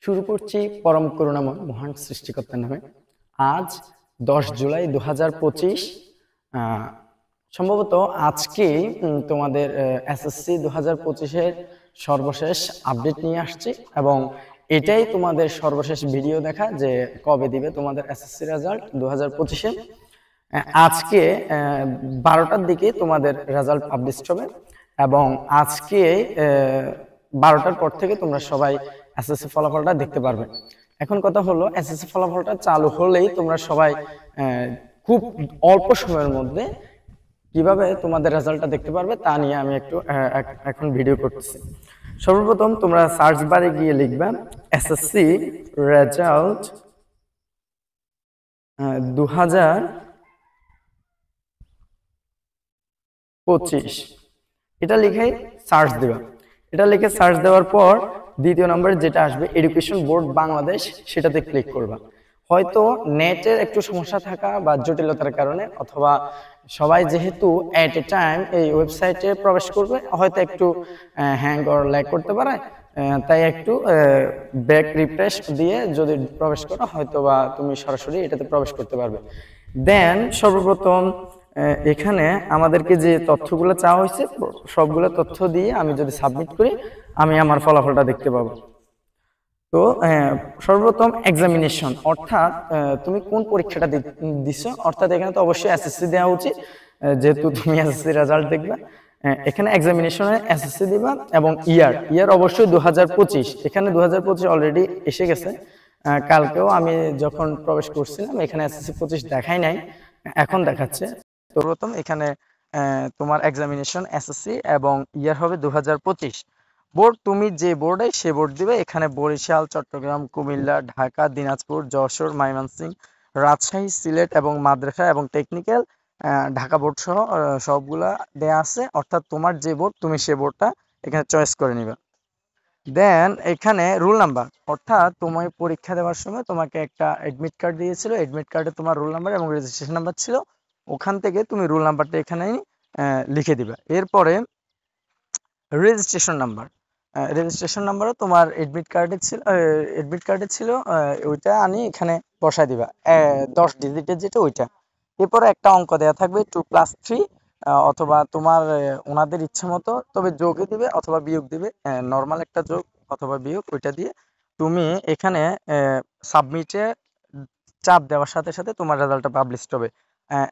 শুরু করছি পরম করুণাময় মহান সৃষ্টিকর্তার নামে। আজ 10 জুলাই 2025। সম্ভবত আজকে তোমাদের এসএসসি 2025-এর সর্বশেষ আপডেট নিয়ে আসছি এবং এটাই তোমাদের সর্বশেষ ভিডিও দেখা যে কবে দিবে তোমাদের এসএসসি রেজাল্ট 2025-এ। আজকে 12টার দিকে তোমাদের রেজাল্ট পাবলিশ হবে এবং আজকে 12টার পর থেকে তোমরা সবাই এসএসসি ফলাফলটা দেখতে পারবে। এখন কথা হলো, এসএসসি ফলাফলটা চালু হলেই তোমরা সবাই খুব অল্প সময়ের মধ্যে কিভাবে তোমাদের রেজাল্টটা দেখতে পারবে তা নিয়ে আমি একটু এখন ভিডিও করতেছি। সর্বপ্রথম তোমরা সার্চ বারে গিয়ে লিখবে এসএসসি রেজাল্ট 2025, এটা লিখে সার্চ দিবা। এটা লিখে সার্চ দেওয়ার পর দ্বিতীয় নম্বরে যেটা আসবে এডুকেশন বোর্ড বাংলাদেশ, সেটাতে ক্লিক করবা। হয়তো নেটের একটু সমস্যা থাকা বা জটিলতার কারণে, অথবা সবাই যেহেতু এট এ টাইম এই ওয়েবসাইটে প্রবেশ করবে, হয়তো একটু হ্যাং অর ল্যাগ করতে পারে, তাই একটু ব্যাক রিফ্রেশ দিয়ে যদি প্রবেশ করো হয়তো বা তুমি সরাসরি এটাতে প্রবেশ করতে পারবে। দেন সর্বপ্রথম এখানে আমাদেরকে যে তথ্যগুলো চাওয়া হয়েছে সবগুলো তথ্য দিয়ে আমি যদি সাবমিট করি আমি আমার ফলাফলটা দেখতে পাবো। তো সর্বপ্রথম এক্সামিনেশন, অর্থাৎ তুমি কোন পরীক্ষাটা দিছো, অর্থাৎ এখানে তো অবশ্যই এসএসসি দেওয়া উচিত যেহেতু তুমি এসএসসি রেজাল্ট দেখবে। এখানে এক্সামিনেশনে এসএসসি দিবা এবং ইয়ার অবশ্যই 2025। এখানে 2025 অলরেডি এসে গেছে। কালকেও আমি যখন প্রবেশ করছিলাম এখানে এসএসসি 25 দেখাই নাই, এখন দেখাচ্ছে। তো প্রথম এখানে তোমার এক্সামিনেশন এসএসসি এবং ইয়ার হবে 2025। বোর্ড তুমি যে বোর্ডে সে বোর্ড দিবে। এখানে বরিশাল, চট্টগ্রাম, কুমিল্লা, ঢাকা, দিনাজপুর, যশোর, ময়মনসিংহ, রাজশাহী, সিলেট এবং মাদ্রাসা এবং টেকনিক্যাল ঢাকা বোর্ড সহ সবগুলা দেয়া আছে। অর্থাৎ তোমার যে বোর্ড তুমি সে বোর্ডটা এখানে চয়েস করে নিবে। দেন এখানে রোল নাম্বার, অর্থাৎ তুমি পরীক্ষা দেওয়ার সময় তোমাকে একটা এডমিট কার্ড দিয়েছিল, এডমিট কার্ডে তোমার রোল নাম্বার এবং রেজিস্ট্রেশন নাম্বার ছিল, ওখান থেকে তুমি রোল নাম্বারটা এখানে লিখে দিবে। এরপরে রেজিস্ট্রেশন নাম্বার, রেজিস্ট্রেশন নাম্বারও তোমার এডমিট কার্ডে ছিল, ওইটা আনি এখানে বসায় দিবা, 10 ডিজিটের যেটা ওইটা। এরপরে একটা অঙ্ক দেওয়া থাকবে 2+3, অথবা তোমার ওনাদের ইচ্ছা মতো, তবে যোগই দিবে অথবা বিয়োগ দিবে, নর্মাল একটা যোগ অথবা বিয়োগ, ওইটা দিয়ে তুমি এখানে সাবমিটে চাপ দেওয়ার সাথে সাথে তোমার রেজাল্টটা পাবলিশ হবে।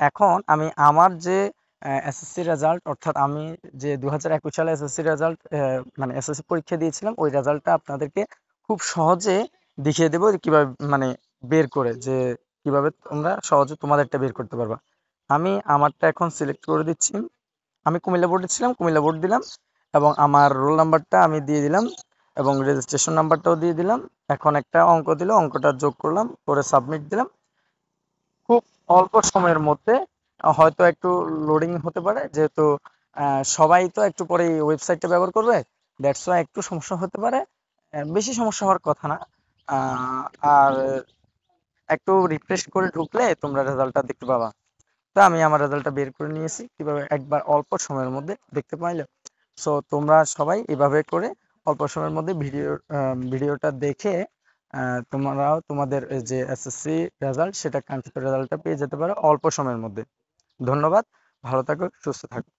এখন আমি আমার যে এসএসসি রেজাল্ট, অর্থাৎ আমি যে 2021 সালে এসএসসি রেজাল্ট মানে এসএসসি পরীক্ষা দিয়েছিলাম, ওই রেজাল্টটা আপনাদেরকে খুব সহজে দেখিয়ে দেবো কিভাবে মানে বের করে, যে কিভাবে তোমরা সহজে তোমাদেরটা বের করতে পারবা। আমি আমারটা এখন সিলেক্ট করে দিচ্ছি। আমি কুমিল্লা বোর্ডে ছিলাম, কুমিল্লা বোর্ড দিলাম এবং আমার রোল নাম্বারটা আমি দিয়ে দিলাম এবং রেজিস্ট্রেশন নাম্বারটাও দিয়ে দিলাম। এখন একটা অঙ্ক দিল, অঙ্কটা যোগ করলাম, করে সাবমিট দিলাম। খুব অল্প সময়ের মধ্যে, হয়তো একটু লোডিং হতে পারে যেহেতু সবাই তো একটু পরে এই ওয়েবসাইটটা ব্যবহার করবে, দ্যাটস ওয়াই একটু সমস্যা হতে পারে, বেশি সমস্যা হওয়ার কথা না। আর একটু রিফ্রেশ করে ঢুকলে তোমরা রেজাল্টটা দেখতে পাবা। তো আমি আমার রেজাল্টটা বের করে নিয়েছি কিভাবে, একবার অল্প সময়ের মধ্যে দেখতে পাইলে। সো তোমরা সবাই এভাবে করে অল্প সময়ের মধ্যে ভিডিওটা দেখে তোমরাও তোমাদের যে এসএসসি রেজাল্ট সেটা কাঙ্ক্ষিত রেজাল্টটা পেয়ে যেতে পারো অল্প সময়ের মধ্যে। ধন্যবাদ, ভালো থাকো, সুস্থ থাকো।